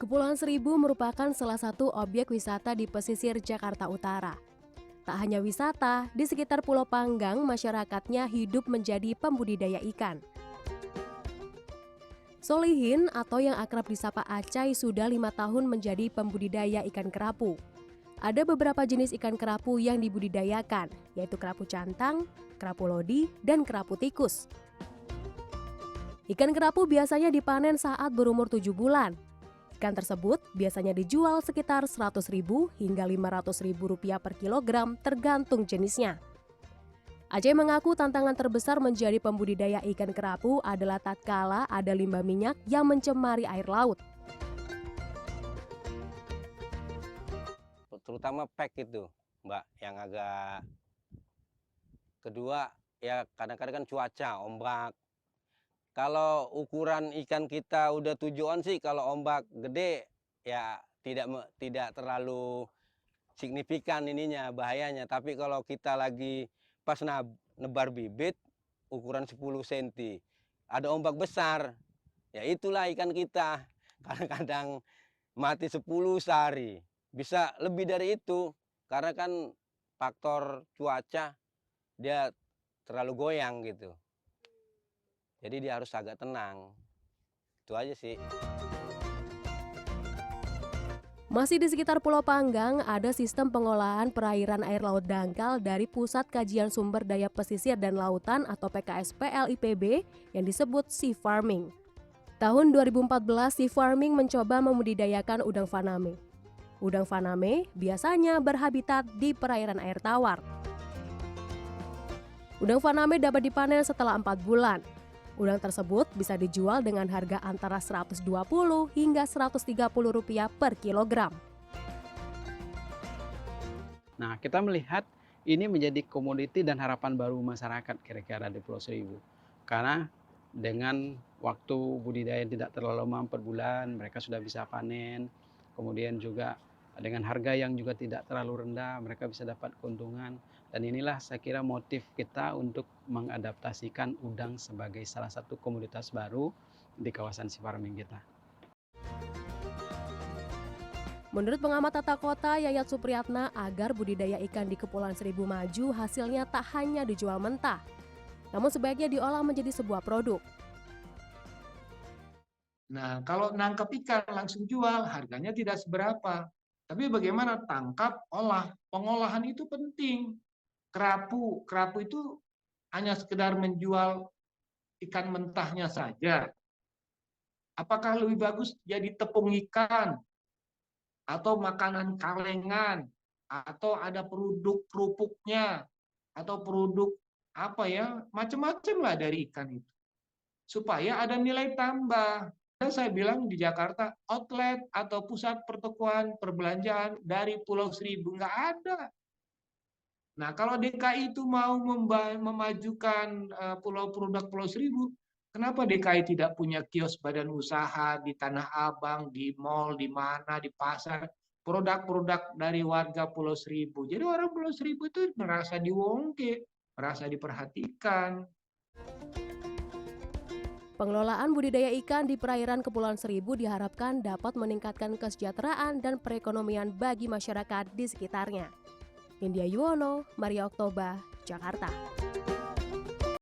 Kepulauan Seribu merupakan salah satu objek wisata di pesisir Jakarta Utara. Tak hanya wisata, di sekitar Pulau Panggang masyarakatnya hidup menjadi pembudidaya ikan. Solihin atau yang akrab disapa Acai sudah 5 tahun menjadi pembudidaya ikan kerapu. Ada beberapa jenis ikan kerapu yang dibudidayakan, yaitu kerapu cantang, kerapu lodi, dan kerapu tikus. Ikan kerapu biasanya dipanen saat berumur 7 bulan. Ikan tersebut biasanya dijual sekitar Rp100.000 hingga Rp500.000 per kilogram tergantung jenisnya. Acai mengaku tantangan terbesar menjadi pembudidaya ikan kerapu adalah tatkala ada limbah minyak yang mencemari air laut. Terutama pek itu, Mbak, yang agak kedua ya kadang-kadang kan cuaca, ombak. Kalau ukuran ikan kita udah 7 on sih, kalau ombak gede ya tidak terlalu signifikan ininya bahayanya. Tapi kalau kita lagi pas nebar bibit ukuran 10 cm, ada ombak besar, ya itulah ikan kita. Kadang-kadang mati 10 sehari, bisa lebih dari itu karena kan faktor cuaca dia terlalu goyang gitu. Jadi dia harus agak tenang. Itu aja sih. Masih di sekitar Pulau Panggang, ada sistem pengolahan perairan air laut dangkal dari Pusat Kajian Sumber Daya Pesisir dan Lautan atau PKSPL IPB yang disebut sea farming. Tahun 2014, sea farming mencoba membudidayakan udang faname. Udang faname biasanya berhabitat di perairan air tawar. Udang faname dapat dipanen setelah 4 bulan. Udang tersebut bisa dijual dengan harga antara Rp120 hingga Rp130 per kilogram. Nah, kita melihat ini menjadi komoditi dan harapan baru masyarakat kira-kira di Pulau Seribu. Karena dengan waktu budidaya yang tidak terlalu lama, 4 bulan, mereka sudah bisa panen. Kemudian juga dengan harga yang juga tidak terlalu rendah, mereka bisa dapat keuntungan. Dan inilah saya kira motif kita untuk mengadaptasikan udang sebagai salah satu komoditas baru di kawasan sea farming kita. Menurut pengamat tata kota Yayat Supriyatna, agar budidaya ikan di Kepulauan Seribu maju, hasilnya tak hanya dijual mentah, namun sebaiknya diolah menjadi sebuah produk. Nah, kalau nangkap ikan langsung jual, harganya tidak seberapa. Tapi bagaimana tangkap, olah, pengolahan itu penting. Kerapu itu hanya sekedar menjual ikan mentahnya saja. Apakah lebih bagus jadi tepung ikan, atau makanan kalengan, atau ada produk kerupuknya, atau produk macam-macam lah dari ikan itu. Supaya ada nilai tambah. Dan saya bilang di Jakarta, outlet atau pusat pertokoan perbelanjaan dari Pulau Seribu nggak ada. Nah, kalau DKI itu mau memajukan produk Pulau Seribu, kenapa DKI tidak punya kios badan usaha di Tanah Abang, di mal, di mana, di pasar, produk-produk dari warga Pulau Seribu. Jadi orang Pulau Seribu itu merasa diwongke, merasa diperhatikan. Pengelolaan budidaya ikan di perairan Kepulauan Seribu diharapkan dapat meningkatkan kesejahteraan dan perekonomian bagi masyarakat di sekitarnya. India Yuwono, Maria Oktober, Jakarta.